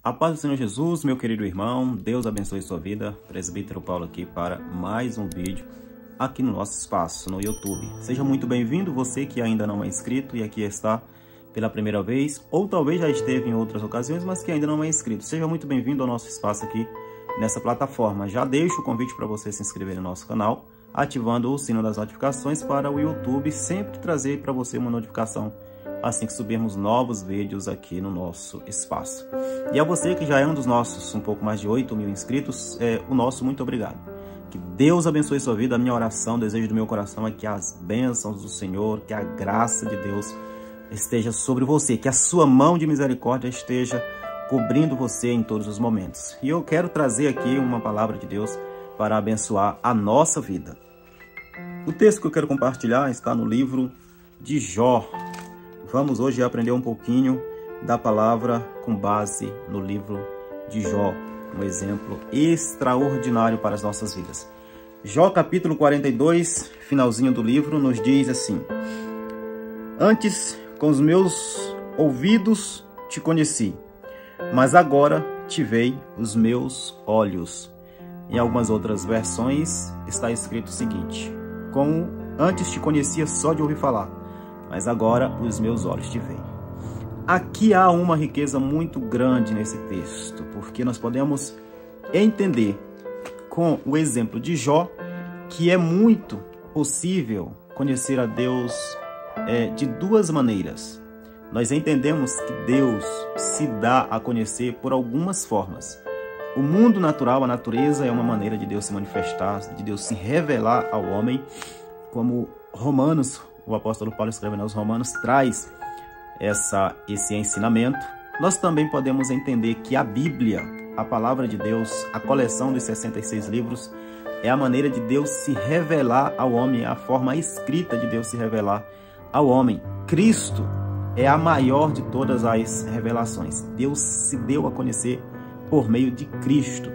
A paz do Senhor Jesus, meu querido irmão, Deus abençoe sua vida. Presbítero Paulo aqui para mais um vídeo aqui no nosso espaço, no YouTube. Seja muito bem-vindo, você que ainda não é inscrito e aqui está pela primeira vez, ou talvez já esteve em outras ocasiões, mas que ainda não é inscrito. Seja muito bem-vindo ao nosso espaço aqui nessa plataforma. Já deixo o convite para você se inscrever no nosso canal, ativando o sino das notificações para o YouTube sempre trazer para você uma notificação assim que subirmos novos vídeos aqui no nosso espaço. E a você que já é um dos nossos, um pouco mais de 8.000 inscritos, o nosso muito obrigado. Que Deus abençoe sua vida. A minha oração, o desejo do meu coração é que as bênçãos do Senhor, que a graça de Deus esteja sobre você, que a sua mão de misericórdia esteja cobrindo você em todos os momentos. E eu quero trazer aqui uma palavra de Deus para abençoar a nossa vida. O texto que eu quero compartilhar está no livro de Jó. Vamos hoje aprender um pouquinho da palavra com base no livro de Jó, um exemplo extraordinário para as nossas vidas. Jó capítulo 42, finalzinho do livro, nos diz assim: Antes com os meus ouvidos te conheci, mas agora te veem os meus olhos. Em algumas outras versões está escrito o seguinte: Como antes te conhecia só de ouvir falar, mas agora os meus olhos te veem. Aqui há uma riqueza muito grande nesse texto, porque nós podemos entender com o exemplo de Jó que é muito possível conhecer a Deus de duas maneiras. Nós entendemos que Deus se dá a conhecer por algumas formas. O mundo natural, a natureza, é uma maneira de Deus se manifestar, de Deus se revelar ao homem, como Romanos, o apóstolo Paulo escrevendo aos Romanos, traz esse ensinamento. Nós também podemos entender que a Bíblia, a palavra de Deus, a coleção dos 66 livros, é a maneira de Deus se revelar ao homem, é a forma escrita de Deus se revelar ao homem. Cristo é a maior de todas as revelações. Deus se deu a conhecer por meio de Cristo.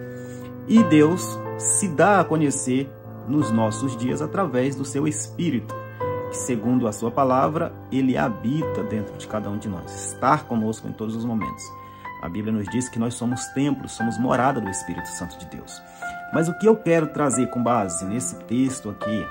E Deus se dá a conhecer nos nossos dias através do seu Espírito, que, segundo a sua palavra, ele habita dentro de cada um de nós, estar conosco em todos os momentos. A Bíblia nos diz que nós somos templos, somos morada do Espírito Santo de Deus. Mas o que eu quero trazer com base nesse texto aqui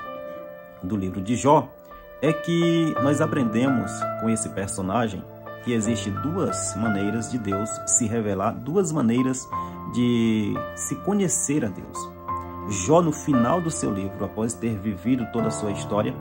do livro de Jó é que nós aprendemos com esse personagem que existe duas maneiras de Deus se revelar, duas maneiras de se conhecer a Deus. Jó, no final do seu livro, após ter vivido toda a sua história,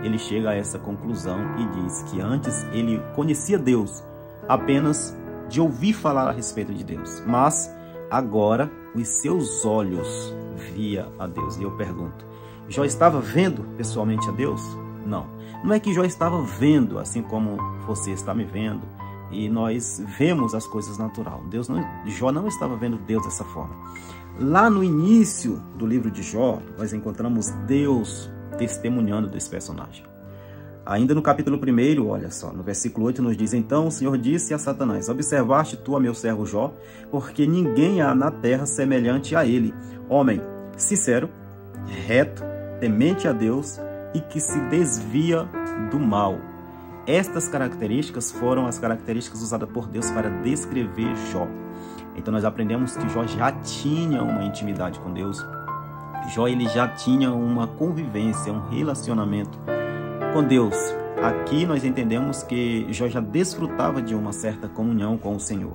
ele chega a essa conclusão e diz que antes ele conhecia Deus apenas de ouvir falar a respeito de Deus, mas agora os seus olhos via a Deus. E eu pergunto, Jó estava vendo pessoalmente a Deus? Não. Não é que Jó estava vendo, assim como você está me vendo, e nós vemos as coisas natural. Jó não estava vendo Deus dessa forma. Lá no início do livro de Jó, nós encontramos Deus testemunhando desse personagem. Ainda no capítulo 1, olha só, no versículo 8 nos diz: Então o Senhor disse a Satanás: Observaste tu a meu servo Jó, porque ninguém há na terra semelhante a ele, homem sincero, reto, temente a Deus e que se desvia do mal. Estas características foram as características usadas por Deus para descrever Jó. Então nós aprendemos que Jó já tinha uma intimidade com Deus. Jó ele já tinha uma convivência, um relacionamento com Deus. Aqui nós entendemos que Jó já desfrutava de uma certa comunhão com o Senhor.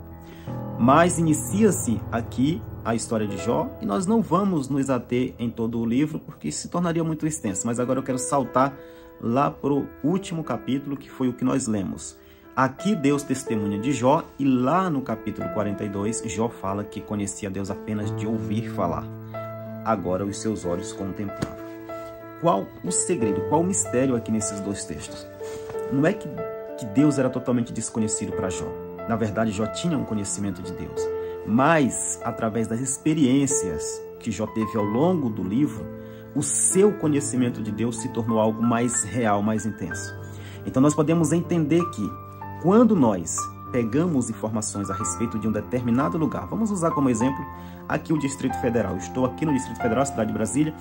Mas inicia-se aqui a história de Jó e nós não vamos nos ater em todo o livro porque se tornaria muito extenso. Mas agora eu quero saltar lá para o último capítulo, que foi o que nós lemos. Aqui Deus testemunha de Jó e lá no capítulo 42 Jó fala que conhecia Deus apenas de ouvir falar. Agora os seus olhos contemplavam. Qual o segredo, qual o mistério aqui nesses dois textos? Não é que Deus era totalmente desconhecido para Jó. Na verdade, Jó tinha um conhecimento de Deus. Mas, através das experiências que Jó teve ao longo do livro, o seu conhecimento de Deus se tornou algo mais real, mais intenso. Então, nós podemos entender que, quando nós pegamos informações a respeito de um determinado lugar, vamos usar como exemplo aqui o Distrito Federal. Eu estou aqui no Distrito Federal, cidade de Brasília,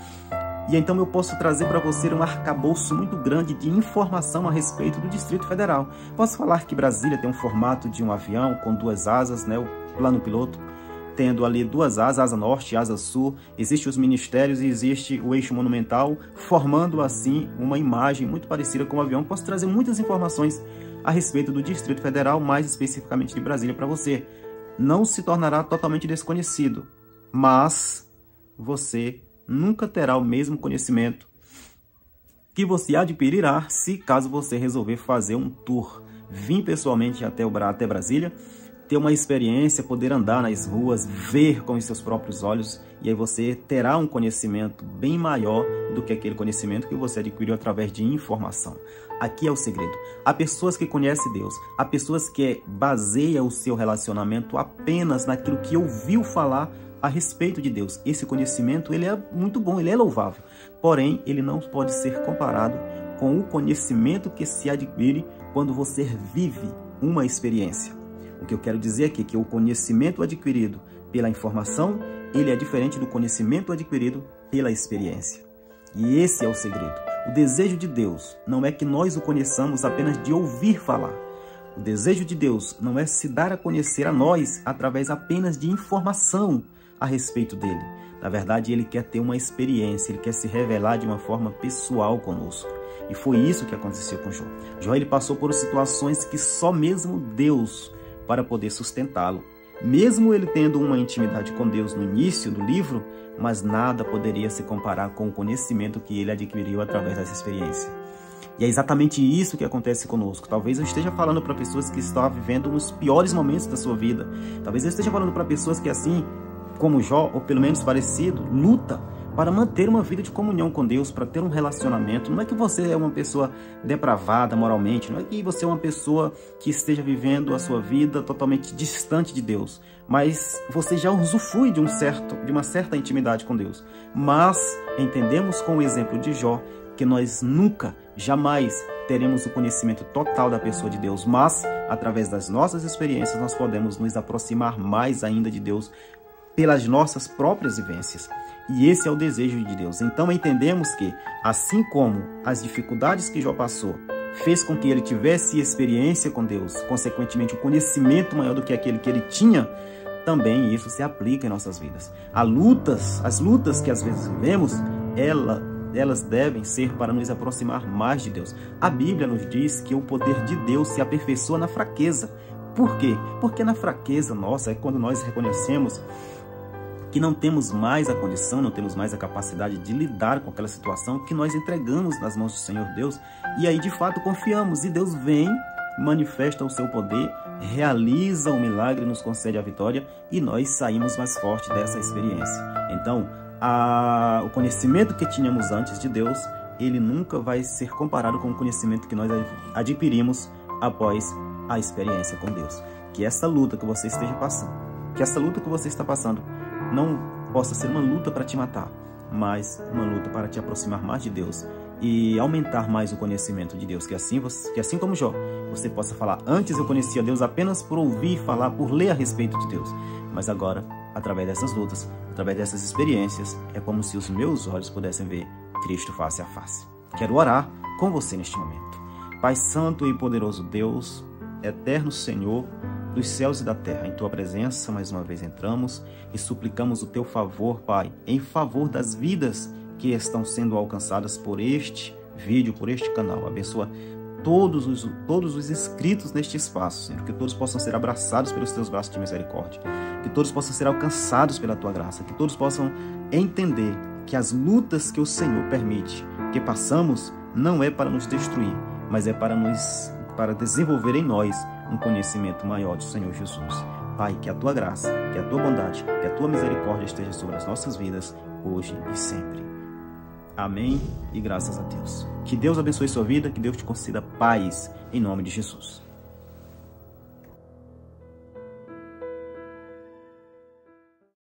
E então eu posso trazer para você um arcabouço muito grande de informação a respeito do Distrito Federal. Posso falar que Brasília tem um formato de um avião com 2 asas, né, o plano piloto, tendo ali 2 asas, asa norte e asa sul. Existem os ministérios e existe o eixo monumental, formando assim uma imagem muito parecida com o avião. Posso trazer muitas informações a respeito do Distrito Federal, mais especificamente de Brasília para você. Não se tornará totalmente desconhecido, mas você nunca terá o mesmo conhecimento que você adquirirá se caso você resolver fazer um tour, vir pessoalmente até Brasília, ter uma experiência, poder andar nas ruas, ver com os seus próprios olhos, e aí você terá um conhecimento bem maior do que aquele conhecimento que você adquiriu através de informação. Aqui é o segredo. Há pessoas que conhecem Deus, há pessoas que baseiam o seu relacionamento apenas naquilo que ouviu falar a respeito de Deus. Esse conhecimento, ele é muito bom, ele é louvável, porém ele não pode ser comparado com o conhecimento que se adquire quando você vive uma experiência. O que eu quero dizer aqui é que o conhecimento adquirido pela informação, ele é diferente do conhecimento adquirido pela experiência. E esse é o segredo. O desejo de Deus não é que nós o conheçamos apenas de ouvir falar. O desejo de Deus não é se dar a conhecer a nós através apenas de informação a respeito dele. Na verdade, ele quer ter uma experiência, ele quer se revelar de uma forma pessoal conosco. E foi isso que aconteceu com Jó. Jó, ele passou por situações que só mesmo Deus para poder sustentá-lo. Mesmo ele tendo uma intimidade com Deus no início do livro, mas nada poderia se comparar com o conhecimento que ele adquiriu através dessa experiência. E é exatamente isso que acontece conosco. Talvez eu esteja falando para pessoas que estão vivendo os piores momentos da sua vida. Talvez eu esteja falando para pessoas que, assim como Jó, ou pelo menos parecido, luta para manter uma vida de comunhão com Deus, para ter um relacionamento. Não é que você é uma pessoa depravada moralmente, não é que você é uma pessoa que esteja vivendo a sua vida totalmente distante de Deus, mas você já usufrui de uma certa intimidade com Deus. Mas entendemos com o exemplo de Jó que nós nunca, jamais teremos o conhecimento total da pessoa de Deus, mas através das nossas experiências nós podemos nos aproximar mais ainda de Deus pelas nossas próprias vivências. E esse é o desejo de Deus. Então entendemos que, assim como as dificuldades que Jó passou fez com que ele tivesse experiência com Deus, consequentemente um conhecimento maior do que aquele que ele tinha, também isso se aplica em nossas vidas. As lutas que às vezes vivemos, elas devem ser para nos aproximar mais de Deus. A Bíblia nos diz que o poder de Deus se aperfeiçoa na fraqueza. Por quê? Porque na fraqueza nossa é quando nós reconhecemos que não temos mais a condição, não temos mais a capacidade de lidar com aquela situação, que nós entregamos nas mãos do Senhor Deus, e aí de fato confiamos, e Deus vem, manifesta o seu poder, realiza o milagre, nos concede a vitória, e nós saímos mais fortes dessa experiência. Então, o conhecimento que tínhamos antes de Deus, ele nunca vai ser comparado com o conhecimento que nós adquirimos após a experiência com Deus. Que essa luta que você esteja passando, que essa luta que você está passando, não possa ser uma luta para te matar, mas uma luta para te aproximar mais de Deus e aumentar mais o conhecimento de Deus. Que assim como Jó, você possa falar: antes eu conhecia Deus apenas por ouvir falar, por ler a respeito de Deus, mas agora, através dessas lutas, através dessas experiências, é como se os meus olhos pudessem ver Cristo face a face. Quero orar com você neste momento. Pai santo e poderoso Deus, eterno Senhor dos céus e da terra, em Tua presença mais uma vez entramos e suplicamos o Teu favor, Pai, em favor das vidas que estão sendo alcançadas por este vídeo, por este canal. Abençoa todos os inscritos neste espaço, Senhor, que todos possam ser abraçados pelos Teus braços de misericórdia, que todos possam ser alcançados pela Tua graça, que todos possam entender que as lutas que o Senhor permite que passamos não é para nos destruir, mas é para desenvolver em nós um conhecimento maior do Senhor Jesus. Pai, que a Tua graça, que a Tua bondade, que a Tua misericórdia esteja sobre as nossas vidas, hoje e sempre. Amém e graças a Deus. Que Deus abençoe sua vida, que Deus te conceda paz, em nome de Jesus.